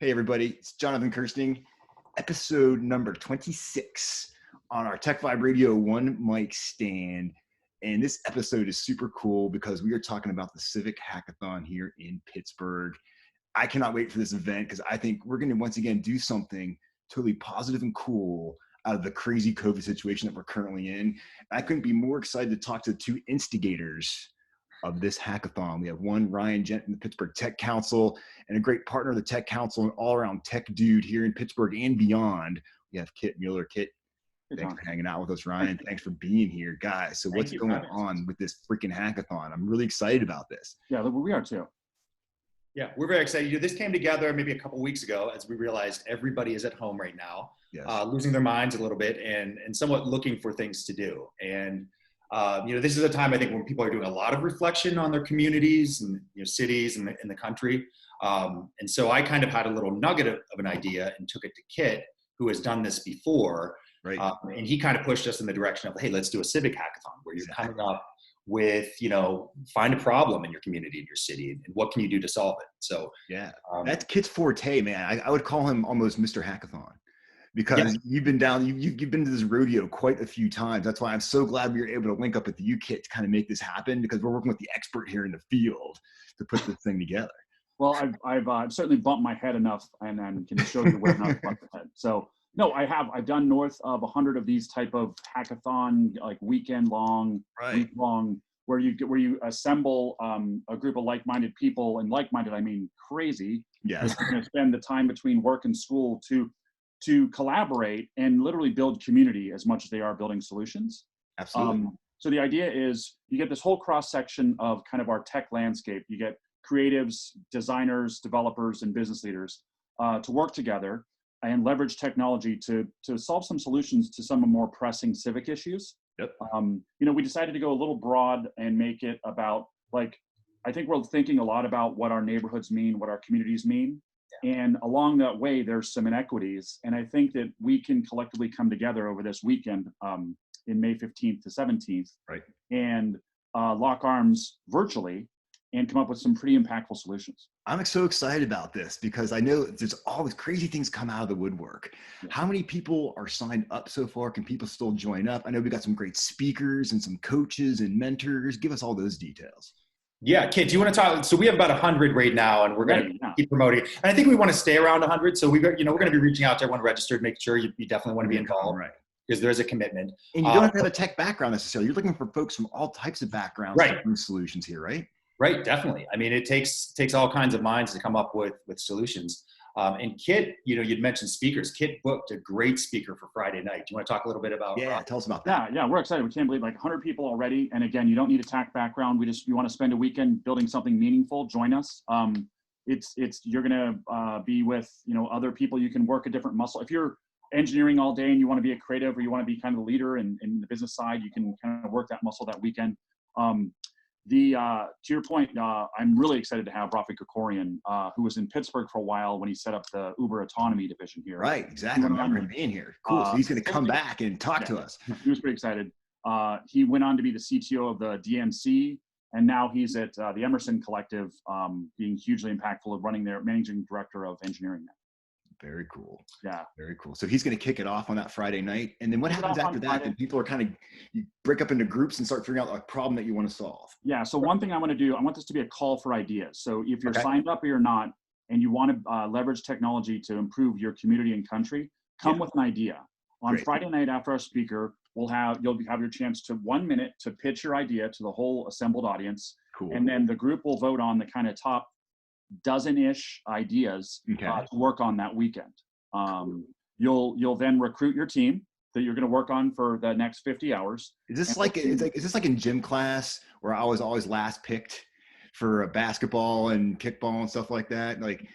Hey everybody, it's Jonathan Kirsting, episode number 26 on our Tech Vibe Radio One Mic stand. And this episode is super cool because we are talking about the Civic Hackathon here in Pittsburgh. I cannot wait for this event because I think we're going to once again do something totally positive and cool out of the crazy COVID situation that we're currently in. I couldn't be more excited to talk to the two instigators of this hackathon. We have one, Ryan Gent from the Pittsburgh Tech Council, and a great partner of the Tech Council and all-around tech dude here in Pittsburgh and beyond. We have Kit Mueller. Kit, thanks for hanging out with us, Ryan. Thanks for being here, guys. So what's going on with this freaking hackathon? I'm really excited about this. Yeah, we are too. Yeah, we're very excited. This came together maybe a couple of weeks ago as we realized everybody is at home right now, Yes. Losing their minds a little bit and somewhat looking for things to do. And this is a time I think when people are doing a lot of reflection on their communities and cities and in the country. And so I kind of had a little nugget of an idea and took it to Kit, who has done this before. Right. And he kind of pushed us in the direction of, hey, let's do a civic hackathon where you're coming up with, find a problem in your community, in your city, and what can you do to solve it? So yeah, that's Kit's forte, man. I would call him almost Mr. Hackathon. Because you've been down, you've been to this rodeo quite a few times. That's why I'm so glad we were able to link up with you, Kit, to kind of make this happen, because we're working with the expert here in the field to put this thing together. Well, I've certainly bumped my head enough, and then can show you where not to bump the head. So no, I've done north of 100 of these type of hackathon, like weekend long, week long, where you assemble a group of like-minded people, and like-minded I mean crazy. Yes. You're going to spend the time between work and school to collaborate and literally build community as much as they are building solutions. Absolutely. So the idea is you get this whole cross section of kind of our tech landscape. You get creatives, designers, developers, and business leaders to work together and leverage technology to solve some solutions to some of more pressing civic issues. Yep. We decided to go a little broad and make it about, like, I think we're thinking a lot about what our neighborhoods mean, what our communities mean. And along that way, there's some inequities. And I think that we can collectively come together over this weekend in May 15th to 17th and lock arms virtually and come up with some pretty impactful solutions. I'm so excited about this because I know there's always crazy things come out of the woodwork. Yeah. How many people are signed up so far? Can people still join up? I know we got some great speakers and some coaches and mentors. Give us all those details. Yeah, Kit, do you want to talk? So we have about 100 right now, and we're going to keep promoting. And I think we want to stay around 100. So we're going to be reaching out to everyone registered, make sure you definitely want to be involved, right? Because there's a commitment. And you don't have to have a tech background necessarily. You're looking for folks from all types of backgrounds to bring solutions here, right? Right, definitely. I mean, it takes all kinds of minds to come up with solutions. And Kit, you'd mentioned speakers. Kit booked a great speaker for Friday night. Do you want to talk a little bit about? Yeah, tell us about that. Yeah, we're excited. We can't believe 100 people already. And again, you don't need a tech background. You want to spend a weekend building something meaningful. Join us. You're going to be with other people. You can work a different muscle. If you're engineering all day and you want to be a creative, or you want to be kind of the leader in the business side, you can kind of work that muscle that weekend. To your point, I'm really excited to have Rafi Krikorian, who was in Pittsburgh for a while when he set up the Uber autonomy division here. Right, exactly. I remember him being here. Cool. So he's going to come back and talk to us. He was pretty excited. He went on to be the CTO of the DNC, and now he's at the Emerson Collective, being hugely impactful of running their managing director of engineering now. Very cool. Yeah. Very cool. So he's going to kick it off on that Friday night. And then what happens after that? Then people are you break up into groups and start figuring out a problem that you want to solve. Yeah. So one thing I want to do, I want this to be a call for ideas. So if you're signed up or you're not, and you want to leverage technology to improve your community and country, come with an idea. On Friday night after our speaker, you'll have your chance to 1 minute to pitch your idea to the whole assembled audience. Cool. And then the group will vote on the kind of top dozen-ish ideas to work on that weekend. You'll then recruit your team that you're going to work on for the next 50 hours. Is this like in gym class where I was always last picked for basketball and kickball and stuff like that? Like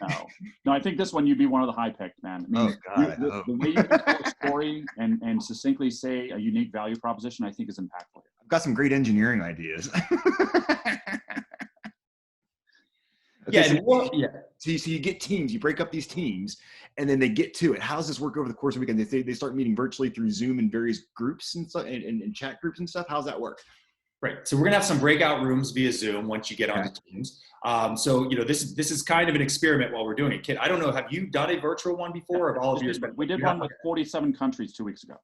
no, I think this one you'd be one of the high picked, man. I mean, the way you can tell a story and succinctly say a unique value proposition, I think is impactful here. I've got some great engineering ideas. Okay, So you get teams, you break up these teams, and then they get to it. How does this work over the course of the weekend? They start meeting virtually through Zoom and various groups and stuff, and chat groups and stuff. How's that work? Right. So we're gonna have some breakout rooms via Zoom once you get onto Teams. So this is kind of an experiment while we're doing it. Kit, I don't know, have you done a virtual one before? Of all of yours? We did one with 47 countries 2 weeks ago.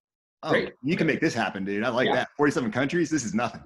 Oh, great. You can make this happen, dude. I like that. 47 countries. This is nothing.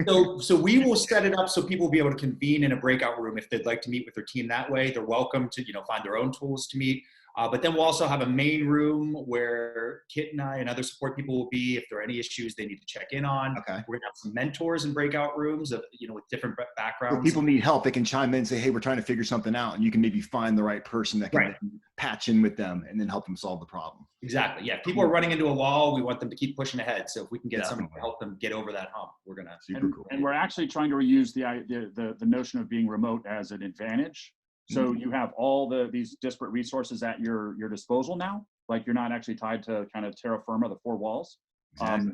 So we will set it up so people will be able to convene in a breakout room if they'd like to meet with their team that way. They're welcome to find their own tools to meet. But then we'll also have a main room where Kit and I and other support people will be if there are any issues they need to check in on. Okay. We're gonna have some mentors in breakout rooms of with different backgrounds. If people need help, they can chime in and say, "Hey, we're trying to figure something out," and you can maybe find the right person that can patch in with them and then help them solve the problem. Exactly. Yeah. If people are running into a wall, we want them to keep pushing ahead. So if we can get someone to help them get over that hump, we're gonna. Super cool. And we're actually trying to reuse the notion of being remote as an advantage. So you have all these disparate resources at your disposal now. Like you're not actually tied to kind of terra firma, the four walls. Exactly.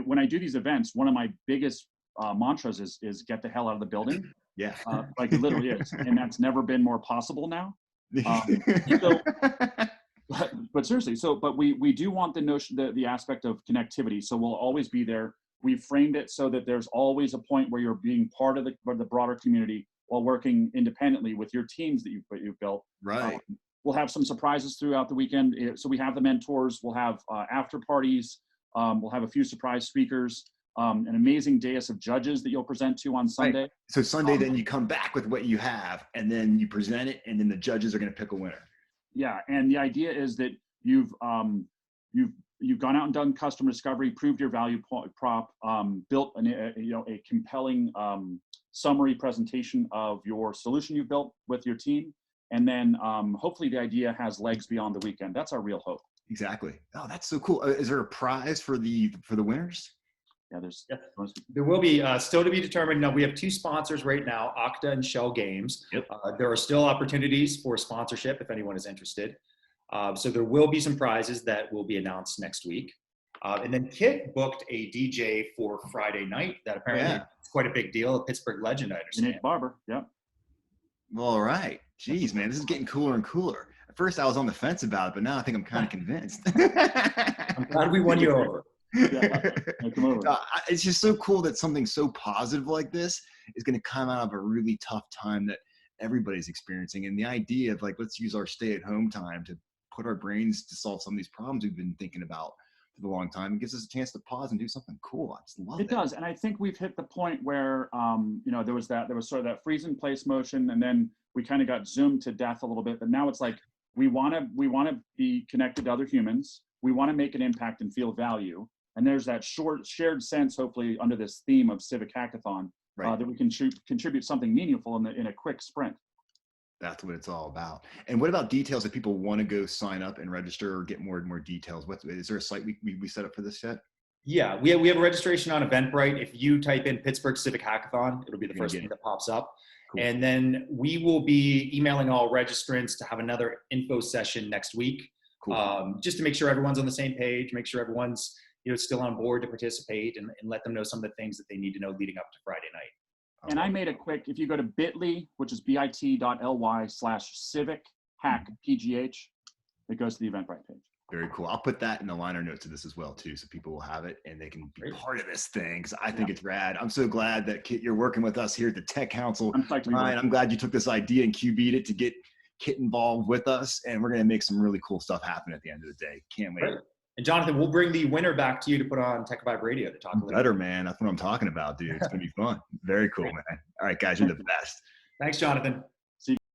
When I do these events, one of my biggest mantras is get the hell out of the building. Yeah. Like it literally is, and that's never been more possible now. But seriously, but we do want the notion, the aspect of connectivity. So we'll always be there. We've framed it so that there's always a point where you're being part of the broader community while working independently with your teams that you've built. Right. We'll have some surprises throughout the weekend. So we have the mentors. We'll have after parties. We'll have a few surprise speakers. An amazing dais of judges that you'll present to on Sunday. Right. So Sunday, then you come back with what you have, and then you present it, and then the judges are going to pick a winner. Yeah, and the idea is that you've gone out and done customer discovery, proved your value prop, built a compelling summary presentation of your solution you've built with your team, and then hopefully the idea has legs beyond the weekend. That's our real hope. Exactly. Oh, that's so cool. Is there a prize for the winners? Yeah, there will be still to be determined. No, we have two sponsors right now, Okta and Shell Games. Yep. There are still opportunities for sponsorship if anyone is interested. So there will be some prizes that will be announced next week. And then Kit booked a DJ for Friday night that apparently is quite a big deal, a Pittsburgh legend, I understand. Nate Barber, yep. All right. Jeez, man, this is getting cooler and cooler. At first I was on the fence about it, but now I think I'm kind of convinced. I'm glad we won you over. Come over. It's just so cool that something so positive like this is going to come out of a really tough time that everybody's experiencing. And the idea of let's use our stay-at-home time to put our brains to solve some of these problems we've been thinking about for a long time. It gives us a chance to pause and do something cool. I just love it. It does, and I think we've hit the point where there was sort of that freeze in place motion, and then we kind of got zoomed to death a little bit. But now it's like we want to be connected to other humans. We want to make an impact and feel value. And there's that shared sense, hopefully, under this theme of Civic Hackathon, that we can contribute something meaningful in a quick sprint. That's what it's all about. And what about details if people want to go sign up and register or get more and more details? Is there a site we set up for this yet? Yeah, we have a registration on Eventbrite. If you type in Pittsburgh Civic Hackathon, it'll be the first thing that pops up. Cool. And then we will be emailing all registrants to have another info session next week. Cool. Just to make sure everyone's on the same page, make sure everyone's still on board to participate, and let them know some of the things that they need to know leading up to Friday night. And I made a quick, if you go to bit.ly, which is bit.ly/civichackpgh, it goes to the Eventbrite page. Very cool. I'll put that in the liner notes of this as well, too, so people will have it and they can be part of this thing, because I think it's rad. I'm so glad that, Kit, you're working with us here at the Tech Council. I'm glad you took this idea and QB'd it to get Kit involved with us, and we're going to make some really cool stuff happen at the end of the day. Can't wait. Right. And Jonathan, we'll bring the winner back to you to put on Tech Vibe Radio to talk a little bit. Man. That's what I'm talking about, dude. It's going to be fun. Very cool, man. All right, guys, you're the best. Thanks, Jonathan.